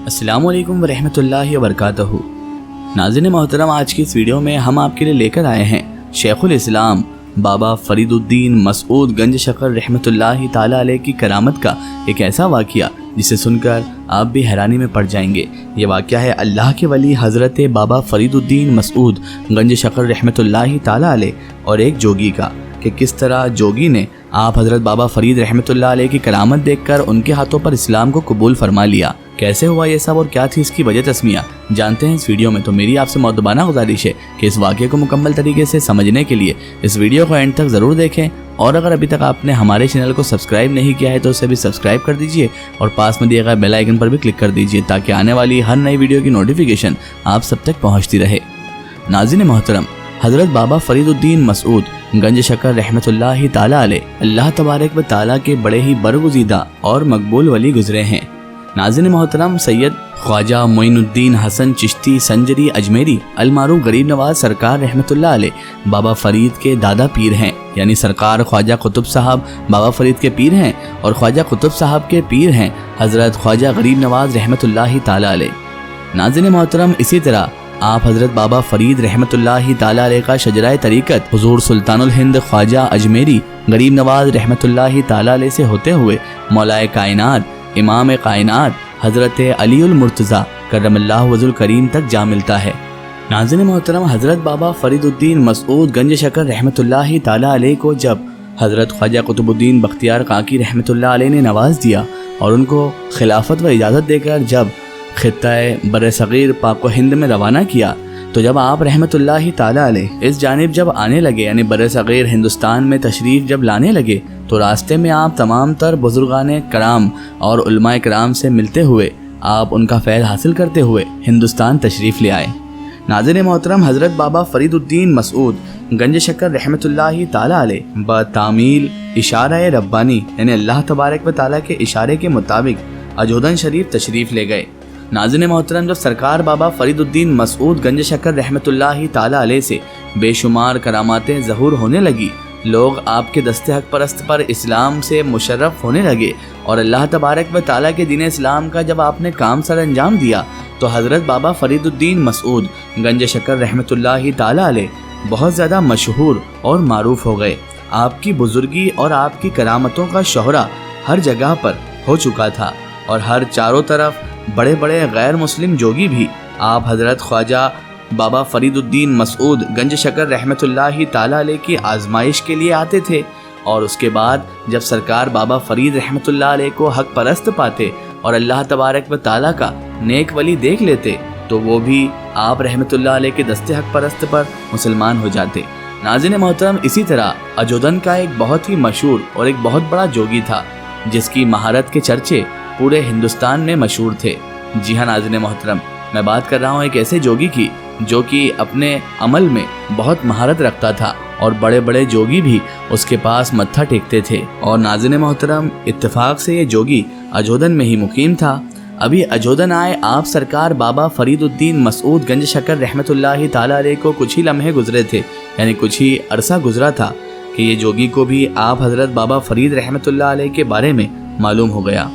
السلام علیکم ورحمۃ اللہ وبرکاتہ۔ ناظرین محترم، آج کی اس ویڈیو میں ہم آپ کے لیے لے کر آئے ہیں شیخ الاسلام بابا فرید الدین مسعود گنج شکر رحمۃ اللہ تعالی علیہ کی کرامت کا ایک ایسا واقعہ جسے سن کر آپ بھی حیرانی میں پڑ جائیں گے۔ یہ واقعہ ہے اللہ کے ولی حضرت بابا فرید الدین مسعود گنج شکر رحمۃ اللہ تعالی علیہ اور ایک جوگی کا، کہ کس طرح جوگی نے آپ حضرت بابا فرید رحمۃ اللہ علیہ کی کرامت دیکھ کر ان کے ہاتھوں پر اسلام کو قبول فرما لیا۔ کیسے ہوا یہ سب اور کیا تھی اس کی وجہ تسمیہ، جانتے ہیں اس ویڈیو میں۔ تو میری آپ سے مؤدبانہ گزارش ہے کہ اس واقعے کو مکمل طریقے سے سمجھنے کے لیے اس ویڈیو کو اینڈ تک ضرور دیکھیں، اور اگر ابھی تک آپ نے ہمارے چینل کو سبسکرائب نہیں کیا ہے تو اسے بھی سبسکرائب کر دیجئے اور پاس میں دیے گئے بیل آئیکن پر بھی کلک کر دیجئے تاکہ آنے والی ہر نئی ویڈیو کی نوٹیفیکیشن آپ سب تک پہنچتی رہے۔ ناظرین محترم، حضرت بابا فرید الدین مسعود گنج شکر رحمۃ اللہ تعالی علیہ اللہ تبارک و تعالیٰ کے بڑے ہی برگزیدہ اور مقبول ولی گزرے ہیں۔ ناظرین محترم، سید خواجہ معین الدین حسن چشتی سنجری اجمیری المعروف غریب نواز سرکار رحمۃ اللہ علیہ بابا فرید کے دادا پیر ہیں، یعنی سرکار خواجہ قطب صاحب بابا فرید کے پیر ہیں اور خواجہ قطب صاحب کے پیر ہیں حضرت خواجہ غریب نواز رحمۃ اللہ تعالی علیہ۔ ناظرین محترم، اسی طرح آپ حضرت بابا فرید رحمۃ اللہ تعالی علیہ کا شجرہ طریقت حضور سلطان الہند خواجہ اجمیری غریب نواز رحمۃ اللہ تعالی علیہ سے ہوتے ہوئے مولائے کائنات امام کائنات حضرت علی المرتضیٰ کرم اللہ وجہ الکریم تک جا ملتا ہے۔ ناظرین محترم، حضرت بابا فرید الدین مسعود گنج شکر رحمۃ اللہ تعالی علیہ کو جب حضرت خواجہ قطب الدین بختیار کاکی رحمۃ اللہ علیہ نے نواز دیا اور ان کو خلافت و اجازت دے کر جب خطہ بر صغیر پاک و ہند میں روانہ کیا، تو جب آپ رحمۃ اللہ تعالی علیہ اس جانب جب آنے لگے، یعنی بر صغیر ہندوستان میں تشریف جب لانے لگے، تو راستے میں آپ تمام تر بزرگان کرام اور علماء کرام سے ملتے ہوئے آپ ان کا فیض حاصل کرتے ہوئے ہندوستان تشریف لے آئے۔ ناظرین محترم، حضرت بابا فرید الدین مسعود گنج شکر رحمۃ اللہ تعالی علیہ بتعمیل اشارہ ربانی، یعنی اللہ تبارک و تعالیٰ کے اشارے کے مطابق اجودن شریف تشریف لے گئے۔ ناظرین محترم، جب سرکار بابا فرید الدین مسعود گنج شکر رحمۃ اللہ تعالی علیہ سے بے شمار کراماتیں ظہور ہونے لگی، لوگ آپ کے دست حق پرست پر اسلام سے مشرف ہونے لگے، اور اللہ تبارک و تعالیٰ کے دین اسلام کا جب آپ نے کام سر انجام دیا، تو حضرت بابا فرید الدین مسعود گنج شکر رحمۃ اللہ تعالی علیہ بہت زیادہ مشہور اور معروف ہو گئے۔ آپ کی بزرگی اور آپ کی کرامتوں کا شہرہ ہر جگہ پر ہو چکا تھا، اور ہر چاروں طرف بڑے بڑے غیر مسلم جوگی بھی آپ حضرت خواجہ بابا فرید الدین مسعود گنج شکر رحمۃ اللہ تعالی علیہ کی آزمائش کے لیے آتے تھے، اور اس کے بعد جب سرکار بابا فرید رحمۃ اللہ علیہ کو حق پرست پاتے اور اللہ تبارک و تعالیٰ کا نیک ولی دیکھ لیتے، تو وہ بھی آپ رحمۃ اللہ علیہ کے دست حق پرست پر مسلمان ہو جاتے۔ ناظرین محترم، اسی طرح اجودن کا ایک بہت ہی مشہور اور ایک بہت بڑا جوگی تھا جس کی مہارت کے چرچے پورے ہندوستان میں مشہور تھے۔ جی ہاں ناظرین محترم، میں بات کر رہا ہوں ایک ایسے جوگی کی جو کہ اپنے عمل میں بہت مہارت رکھتا تھا، اور بڑے بڑے جوگی بھی اس کے پاس متھا ٹیکتے تھے۔ اور ناظرین محترم، اتفاق سے یہ جوگی اجودن میں ہی مقیم تھا۔ ابھی اجودن آئے آپ سرکار بابا فرید الدین مسعود گنج شکر رحمۃ اللہ تعالی علیہ کو کچھ ہی لمحے گزرے تھے، یعنی کچھ ہی عرصہ گزرا تھا کہ یہ جوگی کو بھی آپ حضرت بابا فرید رحمۃ اللہ علیہ کے بارے میں معلوم ہو گیا۔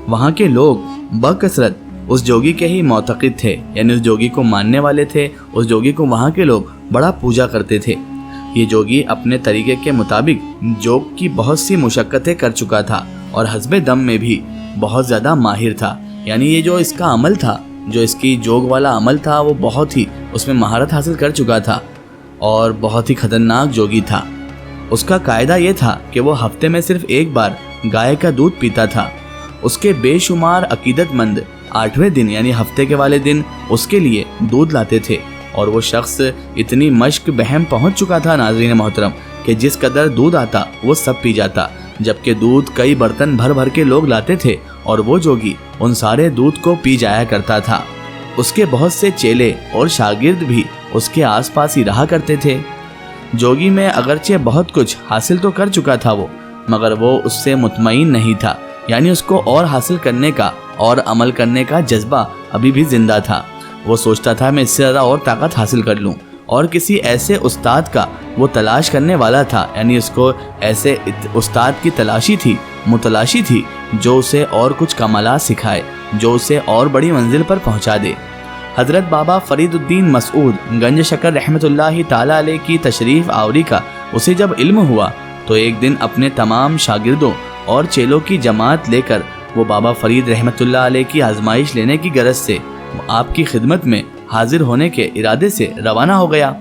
وہاں کے لوگ بکثرت اس جوگی کے ہی معتقد تھے، یعنی اس جوگی کو ماننے والے تھے، اس جوگی کو وہاں کے لوگ بڑا پوجا کرتے تھے۔ یہ جوگی اپنے طریقے کے مطابق جوگ کی بہت سی مشقتیں کر چکا تھا، اور حسب دم میں بھی بہت زیادہ ماہر تھا، یعنی یہ جو اس کا عمل تھا، جو اس کی جوگ والا عمل تھا، وہ بہت ہی اس میں مہارت حاصل کر چکا تھا، اور بہت ہی خطرناک جوگی تھا۔ اس کا قاعدہ یہ تھا کہ وہ ہفتے میں صرف ایک بار گائے کا دودھ پیتا تھا۔ اس کے بے شمار عقیدت مند 8ویں دن یعنی ہفتے کے والے دن اس کے لیے دودھ لاتے تھے، اور وہ شخص اتنی مشق بہم پہنچ چکا تھا ناظرین محترم کہ جس قدر دودھ آتا وہ سب پی جاتا، جبکہ دودھ کئی برتن بھر بھر کے لوگ لاتے تھے، اور وہ جوگی ان سارے دودھ کو پی جایا کرتا تھا۔ اس کے بہت سے چیلے اور شاگرد بھی اس کے آس پاس ہی رہا کرتے تھے۔ جوگی میں اگرچہ بہت کچھ حاصل تو کر چکا تھا وہ، مگر وہ اس سے مطمئن نہیں تھا، یعنی اس کو اور حاصل کرنے کا اور عمل کرنے کا جذبہ ابھی بھی زندہ تھا۔ وہ سوچتا تھا میں اس سے زیادہ اور طاقت حاصل کر لوں، اور کسی ایسے استاد کا وہ تلاش کرنے والا تھا، یعنی اس کو ایسے استاد کی تلاشی تھی، متلاشی تھی جو اسے اور کچھ کمالات سکھائے جو اسے اور بڑی منزل پر پہنچا دے۔ حضرت بابا فرید الدین مسعود گنج شکر رحمۃ اللہ تعالیٰ علیہ کی تشریف آوری کا اسے جب علم ہوا تو ایک دن اپنے تمام شاگردوں اور چیلوں کی جماعت لے کر وہ بابا فرید رحمۃ اللہ علیہ کی آزمائش لینے کی غرض سے آپ کی خدمت میں حاضر ہونے کے ارادے سے روانہ ہو گیا۔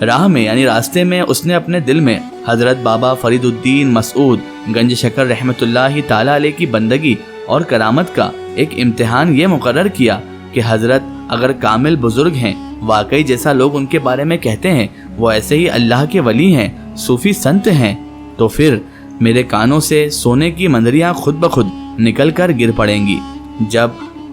راہ میں یعنی راستے میں اس نے اپنے دل میں حضرت بابا فرید الدین مسعود گنج شکر رحمۃ اللہ تعالیٰ علیہ کی بندگی اور کرامت کا ایک امتحان یہ مقرر کیا کہ حضرت اگر کامل بزرگ ہیں، واقعی جیسا لوگ ان کے بارے میں کہتے ہیں وہ ایسے ہی اللہ کے ولی ہیں، صوفی سنت ہیں، تو پھر میرے کانوں سے سونے کی مندریاں خود بخود نکل کر گر پڑیں گی۔ جب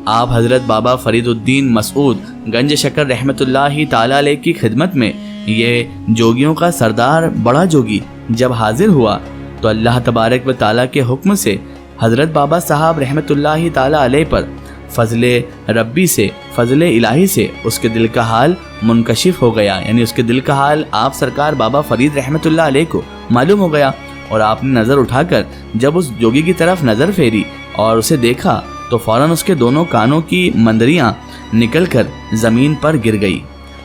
آپ حضرت بابا فرید الدین مسعود گنج شکر رحمۃ اللہ تعالیٰ علیہ کی خدمت میں یہ جوگیوں کا سردار بڑا جوگی جب حاضر ہوا تو اللہ تبارک و تعالیٰ کے حکم سے حضرت بابا صاحب رحمۃ اللہ تعالیٰ علیہ پر فضل ربی سے، فضل الہی سے اس کے دل کا حال منکشف ہو گیا، یعنی اس کے دل کا حال آپ سرکار بابا فرید رحمۃ اللہ علیہ کو معلوم ہو گیا، اور آپ نے نظر اٹھا کر جب اس جوگی کی طرف نظر پھیری اور اسے دیکھا تو فوراً اس کے دونوں کانوں کی مندریاں نکل کر زمین پر گر گئی۔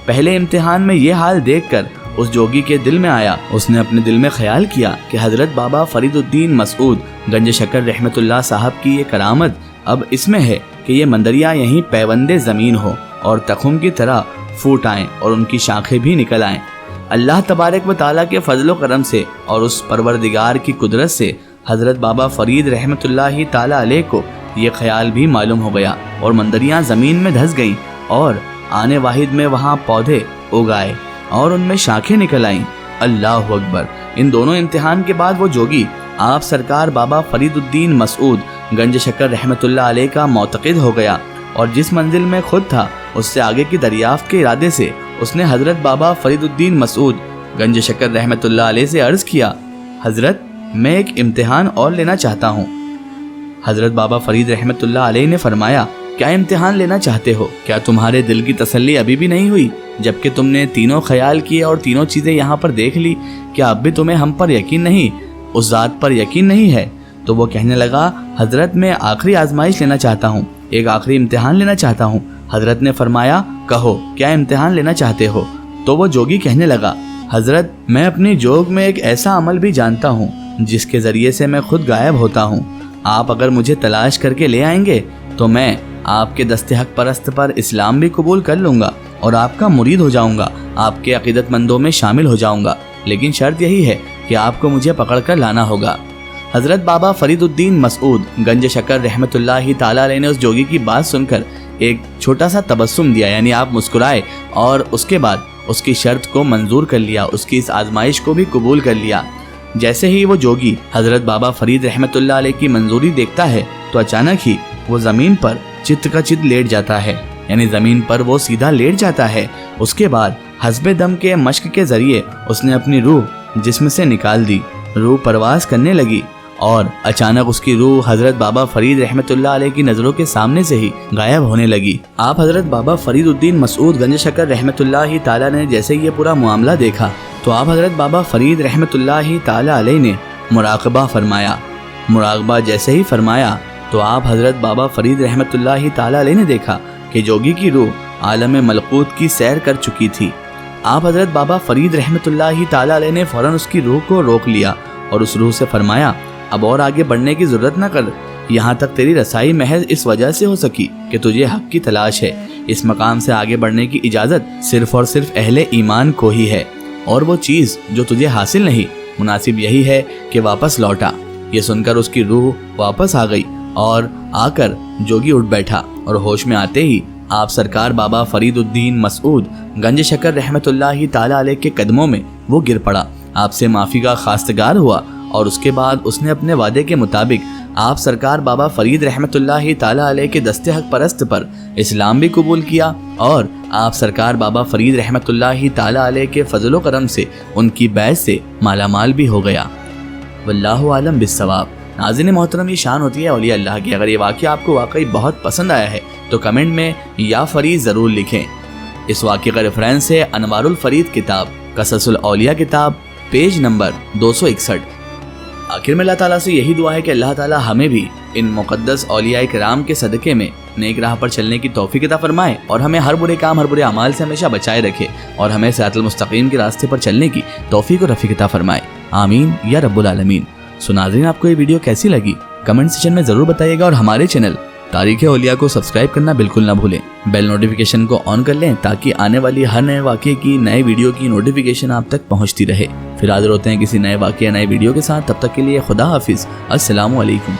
پہلے امتحان میں یہ حال دیکھ کر اس جوگی کے دل میں آیا، اس نے اپنے دل میں خیال کیا کہ حضرت بابا فرید الدین مسعود گنج شکر رحمۃ اللہ صاحب کی یہ کرامت اب اس میں ہے کہ یہ مندریاں یہیں پیوندے زمین ہو اور تخم کی طرح پھوٹ آئیں اور ان کی شاخیں بھی نکل آئیں۔ اللہ تبارک و تعالیٰ کے فضل و کرم سے اور اس پروردگار کی قدرت سے حضرت بابا فرید رحمۃ اللہ تعالیٰ علیہ کو یہ خیال بھی معلوم ہو گیا اور مندریاں زمین میں دھس گئیں اور آنے واحد میں وہاں پودے اگائے اور ان میں شاخیں نکل آئیں۔ اللہ اکبر۔ ان دونوں امتحان کے بعد وہ جوگی آپ سرکار بابا فرید الدین مسعود گنج شکر رحمۃ اللہ علیہ کا معتقد ہو گیا، اور جس منزل میں خود تھا اس سے آگے کی دریافت کے ارادے سے اس نے حضرت بابا فرید الدین مسعود گنج شکر رحمۃ اللہ علیہ سے عرض کیا، حضرت میں ایک امتحان اور لینا چاہتا ہوں۔ حضرت بابا فرید رحمۃ اللہ علیہ نے فرمایا، کیا امتحان لینا چاہتے ہو؟ کیا تمہارے دل کی تسلی ابھی بھی نہیں ہوئی جبکہ تم نے تینوں خیال کیے اور تینوں چیزیں یہاں پر دیکھ لی؟ کیا اب بھی تمہیں ہم پر یقین نہیں، اس ذات پر یقین نہیں ہے؟ تو وہ کہنے لگا، حضرت میں آخری آزمائش لینا چاہتا ہوں، ایک آخری امتحان لینا چاہتا ہوں۔ حضرت نے فرمایا، کہو کیا امتحان لینا چاہتے ہو؟ تو وہ جوگی کہنے لگا، حضرت میں اپنی جوگ میں ایک ایسا عمل بھی جانتا ہوں جس کے ذریعے سے میں خود غائب ہوتا ہوں۔ آپ اگر مجھے تلاش کر کے لے آئیں گے تو میں آپ کے دست حق پرست پر اسلام بھی قبول کر لوں گا اور آپ کا مرید ہو جاؤں گا، آپ کے عقیدت مندوں میں شامل ہو جاؤں گا، لیکن شرط یہی ہے کہ آپ کو مجھے پکڑ کر لانا ہوگا۔ حضرت بابا فرید الدین مسعود گنج شکر رحمۃ اللہ تعالیٰ علیہ نے اس جوگی کی بات سن کر ایک چھوٹا سا تبسم دیا، یعنی آپ مسکرائے، اور اس کے بعد اس کی شرط کو منظور کر لیا، اس کی اس آزمائش کو بھی قبول کر لیا۔ جیسے ہی وہ جوگی حضرت بابا فرید رحمۃ اللہ علیہ کی منظوری دیکھتا ہے تو اچانک ہی وہ زمین پر چت کا چت لیٹ جاتا ہے، یعنی زمین پر وہ سیدھا لیٹ جاتا ہے۔ اس کے بعد حسب دم کے مشق کے ذریعے اس نے اپنی روح جسم سے نکال دی، روح پرواز کرنے لگی، اور اچانک اس کی روح حضرت بابا فرید رحمۃ اللہ علیہ کی نظروں کے سامنے سے ہی غائب ہونے لگی۔ آپ حضرت بابا فرید الدین مسعود گنج شکر رحمۃ اللہ تعالیٰ نے جیسے یہ پورا معاملہ دیکھا تو آپ حضرت بابا فرید رحمۃ اللہ تعالیٰ علیہ نے مراقبہ فرمایا۔ مراقبہ جیسے ہی فرمایا تو آپ حضرت بابا فرید رحمۃ اللہ تعالیٰ علیہ نے دیکھا کہ جوگی کی روح عالم ملکوت کی سیر کر چکی تھی۔ آپ حضرت بابا فرید رحمۃ اللہ تعالیٰ علیہ نے فوراً اس کی روح کو روک لیا اور اس روح سے فرمایا، اب اور آگے بڑھنے کی ضرورت نہ کر، یہاں تک تیری رسائی محض اس وجہ سے ہو سکی کہ تجھے حق کی تلاش ہے۔ اس مقام سے آگے بڑھنے کی اجازت صرف اور صرف اہل ایمان کو ہی ہے، اور وہ چیز جو تجھے حاصل نہیں، مناسب یہی ہے کہ واپس لوٹا۔ یہ سن کر اس کی روح واپس آ گئی اور آ کر جوگی اٹھ بیٹھا، اور ہوش میں آتے ہی آپ سرکار بابا فرید الدین مسعود گنج شکر رحمۃ اللہ تعالیٰ علیہ کے قدموں میں وہ گر پڑا، آپ سے معافی کا خواستگار ہوا، اور اس کے بعد اس نے اپنے وعدے کے مطابق آپ سرکار بابا فرید رحمۃ اللہ تعالیٰ علیہ کے دست حق پرست پر اسلام بھی قبول کیا، اور آپ سرکار بابا فرید رحمۃ اللہ تعالیٰ علیہ کے فضل و کرم سے ان کی بیعت سے مالا مال بھی ہو گیا۔ واللہ عالم بالصواب۔ ناظرین محترم، یہ شان ہوتی ہے اولیاء اللہ کی۔ اگر یہ واقعہ آپ کو واقعی بہت پسند آیا ہے تو کمنٹ میں یا فرید ضرور لکھیں۔ اس واقعے کا ریفرنس ہے انوار الفرید کتاب، قصص الاولیاء کتاب، پیج نمبر 261۔ آخر میں اللہ تعالیٰ سے یہی دعا ہے کہ اللہ تعالیٰ ہمیں بھی ان مقدس اولیاء کرام کے صدقے میں نیک راہ پر چلنے کی توفیق عطا فرمائے اور ہمیں ہر برے کام ہر برے اعمال سے ہمیشہ بچائے رکھے اور ہمیں صراط المستقیم کے راستے پر چلنے کی توفیق اور رفیق عطا فرمائے، آمین یا رب العالمین۔ سو ناظرین، آپ کو یہ ویڈیو کیسی لگی کمنٹ سیکشن میں ضرور بتائیے گا، اور ہمارے چینل تاریخ اولیاء کو سبسکرائب کرنا بالکل نہ بھولیں، بیل نوٹیفیکیشن کو آن کر لیں تاکہ آنے والی ہر نئے واقعے کی نئے ویڈیو کی نوٹیفیکیشن آپ تک پہنچتی رہے۔ پھر حاضر ہوتے ہیں کسی نئے واقعے نئے ویڈیو کے ساتھ، تب تک کے لیے خدا حافظ، السلام علیکم۔